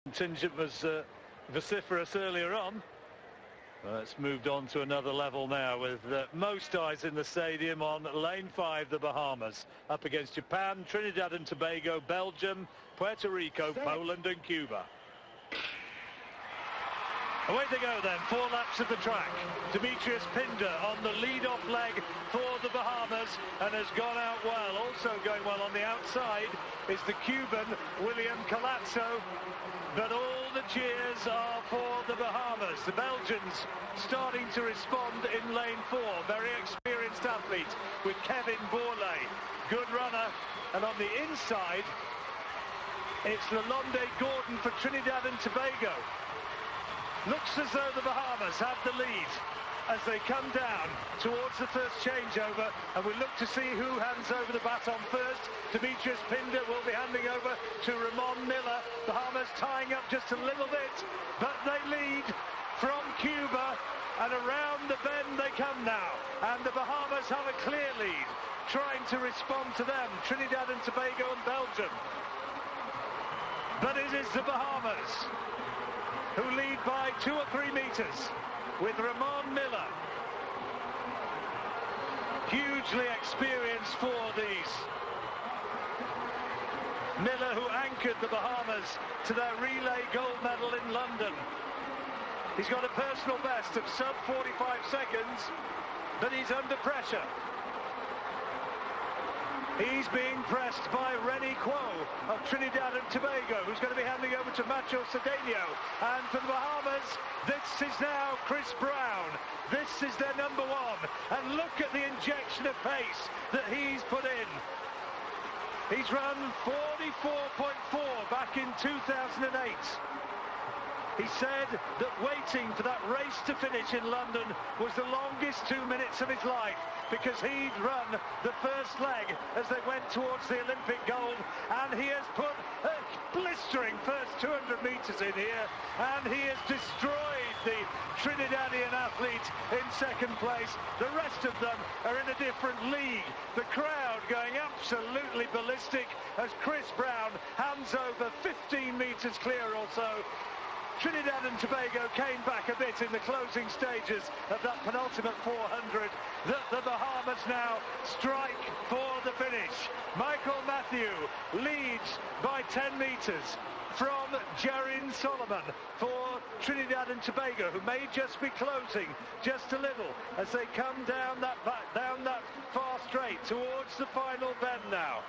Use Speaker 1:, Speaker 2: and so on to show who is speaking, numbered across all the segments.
Speaker 1: Contingent was vociferous earlier on. It's moved on to another level now with most eyes in the stadium on lane 5, the Bahamas, up against Japan, Trinidad and Tobago, Belgium, Puerto Rico, Poland and Cuba. Away they go then, 4 laps of the track. Demetrius Pinder on the lead-off leg for the Bahamas and has gone out well. Also going well on the outside is the Cuban, William Colazzo. But all the cheers are for the Bahamas. The Belgians starting to respond in lane 4. Very experienced athlete with Kevin Bourlet. Good runner. And on the inside, it's Lalonde Gordon for Trinidad and Tobago. Looks as though the Bahamas have the lead as they come down towards the first changeover, and we look to see who hands over the baton first. Demetrius Pinder will be handing over to Ramon Miller. Bahamas tying up just a little bit, but they lead from Cuba, and around the bend they come now, and the Bahamas have a clear lead, trying to respond to them, Trinidad and Tobago and Belgium. But it is the Bahamas who lead by 2 or 3 meters with Ramon Miller. Hugely experienced for these. Miller, who anchored the Bahamas to their relay gold medal in London. He's got a personal best of sub 45 seconds, but he's under pressure. He's being pressed by Rennie Quo of Trinidad and Tobago, who's going to be handing over to Macho Cedeno. And for the Bahamas, this is now Chris Brown. This is their number 1. And look at the injection of pace that he's put in. He's run 44.4 back in 2008. He said that waiting for that race to finish in London was the longest 2 minutes of his life, because he'd run the first leg as they went towards the Olympic gold, and he has put a blistering first 200 meters in here, and he has destroyed the Trinidadian athlete in second place. The rest of them are in a different league. The crowd going absolutely ballistic as Chris Brown hands over 15 meters clear or so. Trinidad and Tobago came back a bit in the closing stages of that penultimate 400 that the Bahamas now strike for the finish. Michael Matthew leads by 10 meters from Jarin Solomon for Trinidad and Tobago, who may just be closing just a little as they come down that far straight towards the final bend now.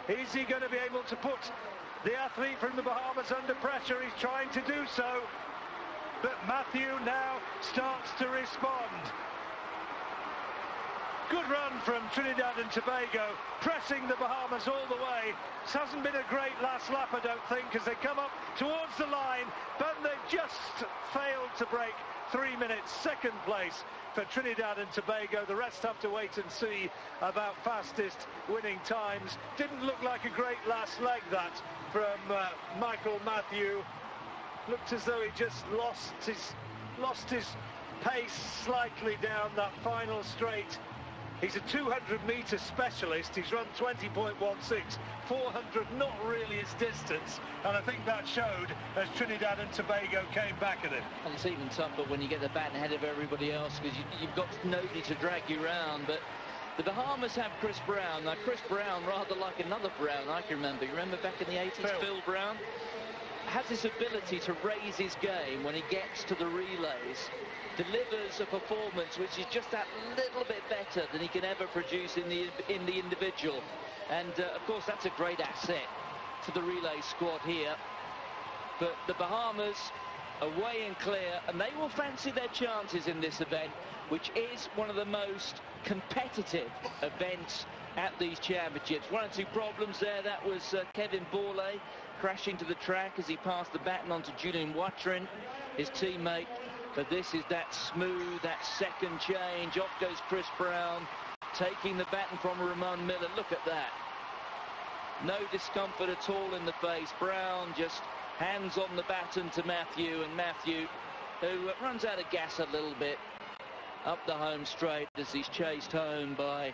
Speaker 1: Is he going to be able to put the athlete from the Bahamas under pressure? He's trying to do so, but Matthew now starts to respond. Good run from Trinidad and Tobago, pressing the Bahamas all the way. This hasn't been a great last lap, I don't think, as they come up towards the line, but they've just failed to break 3 minutes. Second place for Trinidad and Tobago. The rest have to wait and see about fastest winning times. Didn't look like a great last leg, that, from Michael Matthew. Looked as though he just lost his pace slightly down that final straight. He's a 200-meter specialist. He's run 20.16. 400, not really his distance. And I think that showed as Trinidad and Tobago came back at him.
Speaker 2: And it's even tougher when you get the baton ahead of everybody else, because you've got nobody to drag you around. But the Bahamas have Chris Brown. Now, Chris Brown, rather like another Brown I can remember. You remember back in the 80s, Phil Brown? Has this ability to raise his game when he gets to the relays, delivers a performance which is just that little bit better than he can ever produce in the individual. And of course that's a great asset to the relay squad here. But the Bahamas away and clear, and they will fancy their chances in this event, which is one of the most competitive events at these championships. 1 or 2 problems there. That was Kevin Bourlet crashing to the track as he passed the baton on to Julian Watrin, his teammate. But this is that smooth, that second change. Off goes Chris Brown, taking the baton from Ramon Miller. Look at that. No discomfort at all in the face. Brown just hands on the baton to Matthew, and Matthew, who runs out of gas a little bit, up the home straight as he's chased home by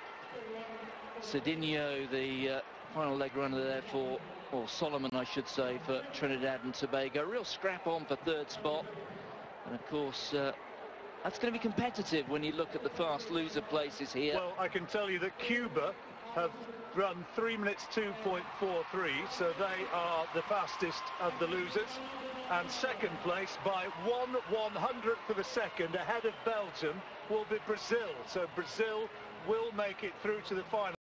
Speaker 2: Cedeno, the final leg runner there for or Solomon I should say, for Trinidad and Tobago. Real scrap on for third spot, and of course that's going to be competitive when you look at the fast loser places here.
Speaker 1: Well, I can tell you that Cuba have run 3 minutes 2.43, so they are the fastest of the losers, and second place by 1/100th of a second ahead of Belgium will be Brazil. So Brazil will make it through to the final.